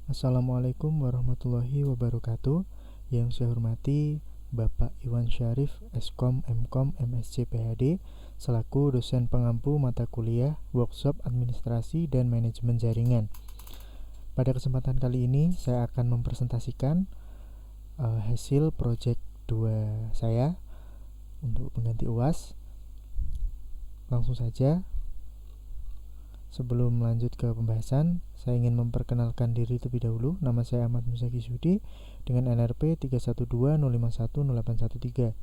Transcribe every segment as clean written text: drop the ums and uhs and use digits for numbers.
Assalamualaikum warahmatullahi wabarakatuh. Yang saya hormati Bapak Iwan Syarif, Eskom, Mkom, MSc, PhD, selaku dosen pengampu mata kuliah workshop administrasi dan manajemen jaringan. Pada kesempatan kali ini saya akan mempresentasikan hasil project 2 saya untuk pengganti UAS. Langsung saja. Sebelum lanjut ke pembahasan, saya ingin memperkenalkan diri terlebih dahulu. Nama saya Ahmad Muzaki Sudi dengan NRP 31205108113.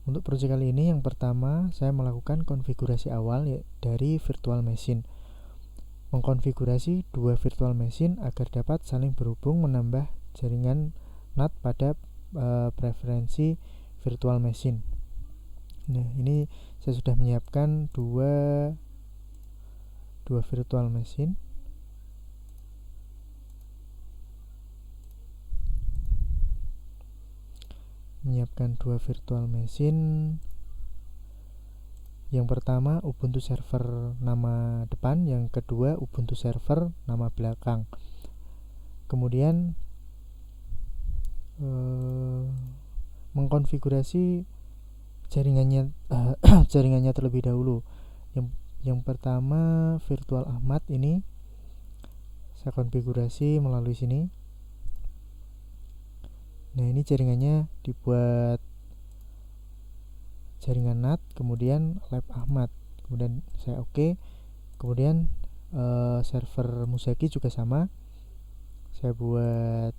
Untuk proyek kali ini, yang pertama saya melakukan konfigurasi awal dari virtual machine. Mengkonfigurasi dua virtual machine agar dapat saling berhubung menambah jaringan NAT pada preferensi virtual machine. Nah, ini saya sudah menyiapkan dua virtual machine. Menyiapkan dua virtual machine. Yang pertama Ubuntu server nama depan, yang kedua Ubuntu server nama belakang. Kemudian mengkonfigurasi jaringannya terlebih dahulu. Yang pertama virtual Ahmad ini saya konfigurasi melalui sini. Nah, ini jaringannya dibuat jaringan NAT, kemudian lab Ahmad, kemudian saya oke. Kemudian server Muzaki juga sama, saya buat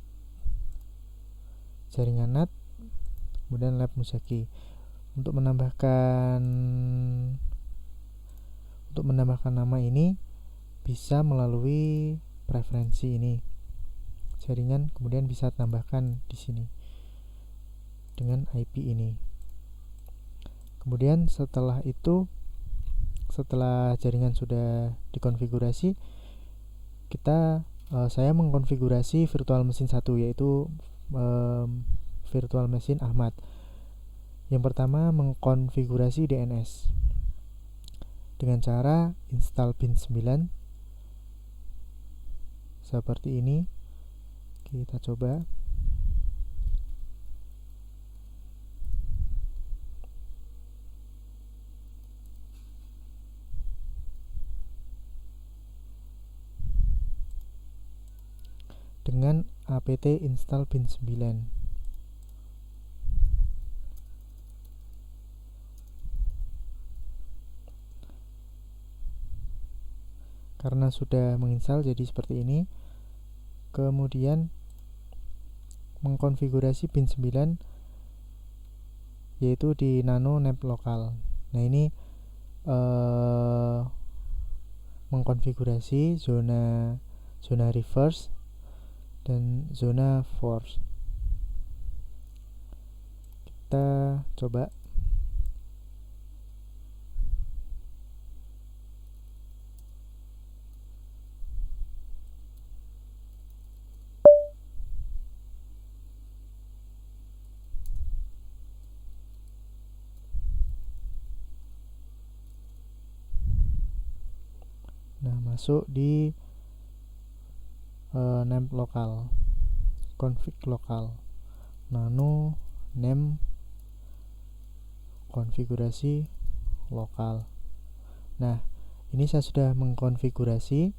jaringan NAT, kemudian lab Muzaki. Untuk menambahkan nama ini bisa melalui preferensi ini jaringan, kemudian bisa tambahkan di sini dengan IP ini. Kemudian setelah jaringan sudah dikonfigurasi, saya mengkonfigurasi virtual mesin 1, yaitu virtual mesin Ahmad. Yang pertama mengkonfigurasi DNS dengan cara install bin 9 seperti ini. Kita coba. Dengan apt install bin 9. Karena sudah menginstal jadi seperti ini. Kemudian mengkonfigurasi bin 9 yaitu di nano nap lokal. Nah, ini mengkonfigurasi zona reverse dan zona force. Kita coba. Nah, masuk di name lokal, config lokal, nano name konfigurasi lokal. Nah, ini saya sudah mengkonfigurasi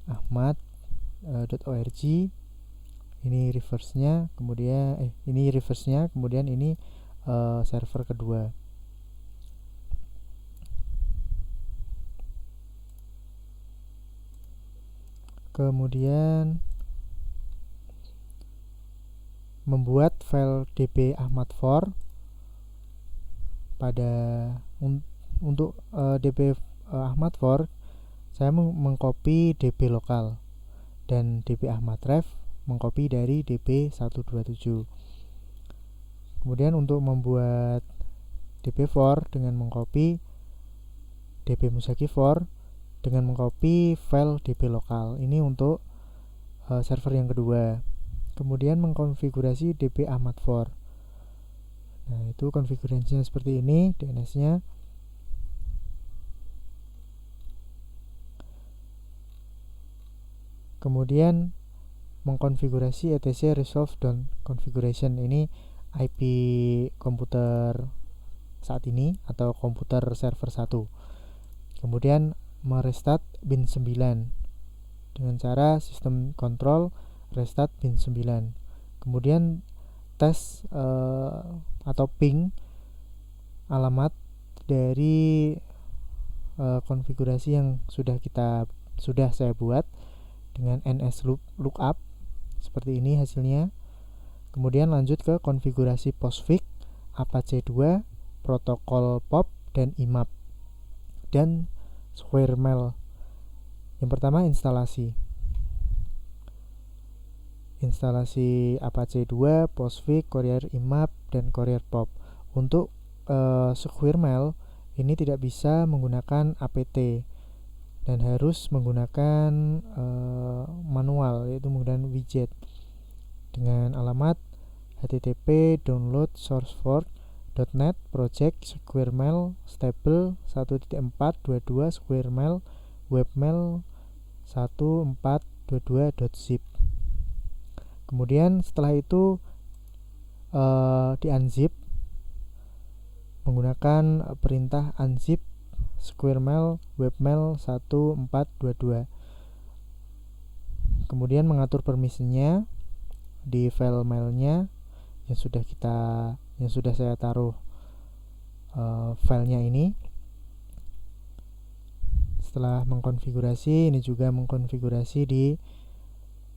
ahmad.org. Ini reverse-nya, kemudian ini server kedua. Kemudian membuat file db ahmad4 untuk db ahmad4 saya mengcopy db lokal dan db ahmadref mengcopy dari db127. Kemudian untuk membuat db4 dengan mengcopy db muzaki4 dengan mengcopy file db lokal. Ini untuk server yang kedua. Kemudian mengkonfigurasi db ahmad4. Nah, itu konfigurasinya seperti ini, DNS-nya. Kemudian mengkonfigurasi etc resolve down configuration, ini IP komputer saat ini atau komputer server 1. Kemudian merestart bin 9 dengan cara sistem kontrol restart bin 9. Kemudian tes atau ping alamat dari konfigurasi yang sudah saya buat dengan ns lookup seperti ini hasilnya. Kemudian lanjut ke konfigurasi POSIX, Apache 2, protokol POP dan IMAP dan SquareMail. Yang pertama instalasi Apache 2, POSIX, Courier IMAP dan Courier POP. Untuk SquareMail ini tidak bisa menggunakan apt dan harus menggunakan manual, yaitu menggunakan widget dengan alamat http download sourceforge.net project squaremail stable 1.422 squaremail webmail 1422.zip. Kemudian setelah itu di unzip menggunakan perintah unzip squaremail webmail 1422. Kemudian mengatur permisinya di file mailnya yang sudah saya taruh filenya ini. Setelah mengkonfigurasi, ini juga mengkonfigurasi di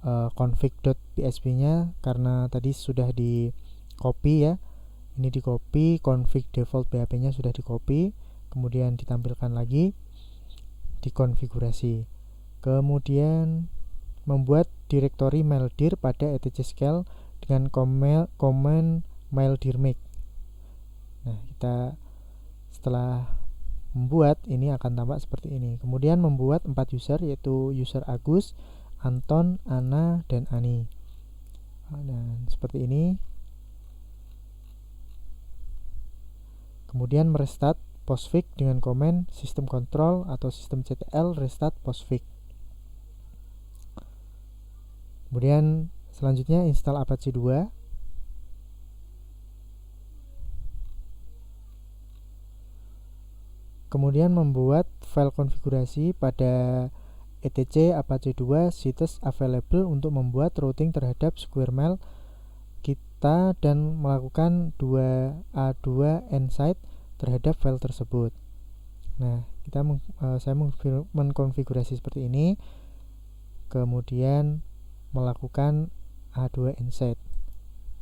config.php nya karena tadi sudah di copy ya. Ini di copy, config default PHP nya sudah di copy, kemudian ditampilkan lagi, dikonfigurasi. Kemudian membuat direktori maildir pada etcscale dengan command maildirmake. Nah, kita setelah membuat ini akan tampak seperti ini. Kemudian membuat 4 user, yaitu user Agus, Anton, Ana, dan Ani. Dan seperti ini. Kemudian merestart POSIX dengan komen sistem control atau sistem ctl restart POSIX. Kemudian selanjutnya install Apache 2. Kemudian membuat file konfigurasi pada etc Apache 2 sites available untuk membuat routing terhadap SquareMail kita dan melakukan 2A2 insight terhadap file tersebut. Nah, saya mengkonfigurasi seperti ini. Kemudian melakukan A2 insight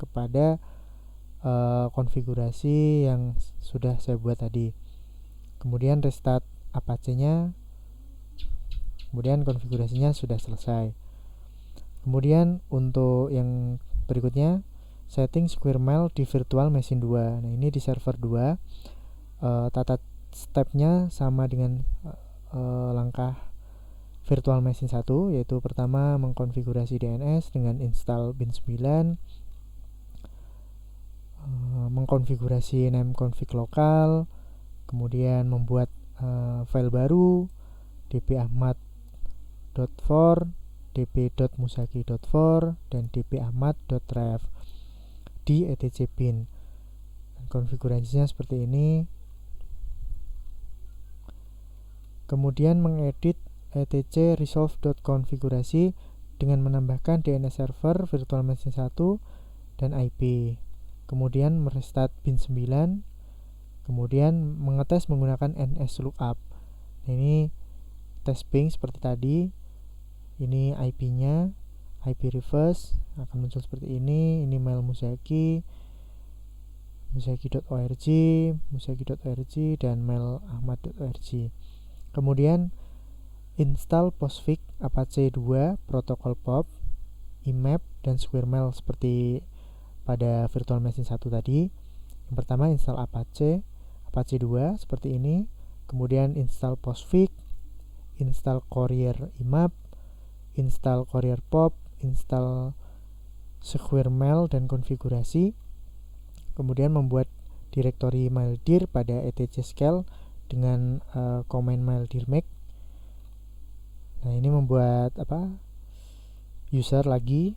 kepada konfigurasi yang sudah saya buat tadi. Kemudian restart Apache-nya. Kemudian konfigurasinya sudah selesai. Kemudian untuk yang berikutnya, setting SquareMail di virtual machine 2. Nah, ini di server 2. Tata stepnya sama dengan langkah virtual machine 1, yaitu pertama mengkonfigurasi DNS dengan install bin 9, mengkonfigurasi name config lokal, kemudian membuat file baru dpahmad.for, dp.musaki.for, dan dpahmad.ref di etc bin. Konfigurasinya seperti ini. Kemudian mengedit etc resolve.konfigurasi dengan menambahkan DNS server virtual machine 1 dan IP. Kemudian merestart bin 9. Kemudian mengetes menggunakan ns lookup. Ini tes ping seperti tadi. Ini IP-nya, IP reverse akan muncul seperti ini. Ini mail Musaki, musaki.org, musaki.org, dan mail ahmad.org. Kemudian install POSIX Apache 2, protokol POP, IMAP, dan SquareMail seperti pada virtual machine 1 tadi. Yang pertama install Apache 2 seperti ini. Kemudian install POSIX, install Courier IMAP, install Courier POP, install SquareMail dan konfigurasi. Kemudian membuat direktori maildir pada etcscale dengan command maildirmake. Nah, ini membuat user lagi,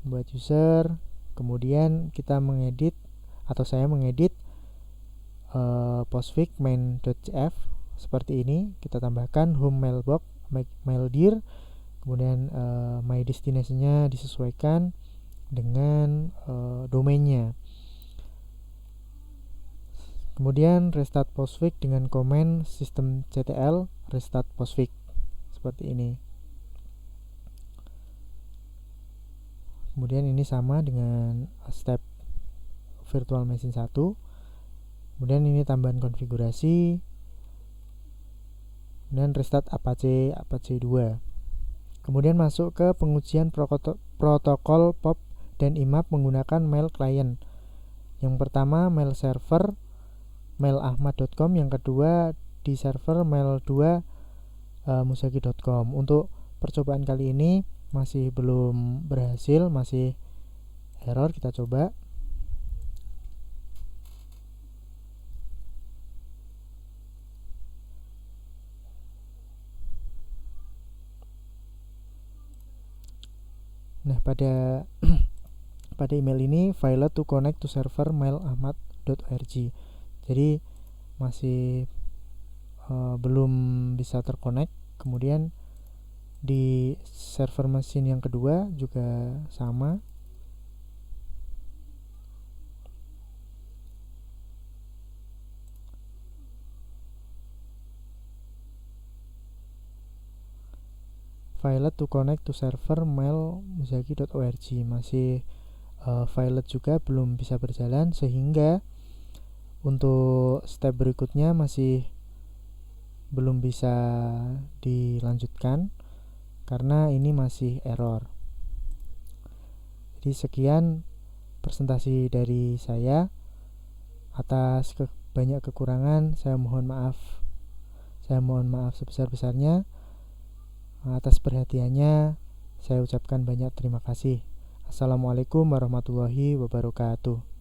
buat user, kemudian kita mengedit atau saya mengedit postfix main.cf seperti ini. Kita tambahkan home mailbox, mail dir, kemudian my destination-nya disesuaikan dengan domainnya. Kemudian restart postfix dengan komen systemctl restart postfix seperti ini. Kemudian ini sama dengan step virtual machine 1. Kemudian ini tambahan konfigurasi. Kemudian restart Apache 2. Kemudian masuk ke pengujian protokol POP dan IMAP menggunakan mail client. Yang pertama mail server mailahmad.com, yang kedua di server mail2 musagi.com. Untuk percobaan kali ini masih belum berhasil, masih error. Kita coba. Nah, pada email ini failed to connect to server mailahmad.org. Jadi masih belum bisa terkonek. Kemudian di server mesin yang kedua juga sama. Failed to connect to server mail musagi.org, masih failed juga, belum bisa berjalan, sehingga untuk step berikutnya masih belum bisa dilanjutkan karena ini masih error. Jadi sekian presentasi dari saya. Atas banyak kekurangan saya mohon maaf. Saya mohon maaf sebesar-besarnya. Atas perhatiannya saya ucapkan banyak terima kasih. Assalamualaikum warahmatullahi wabarakatuh.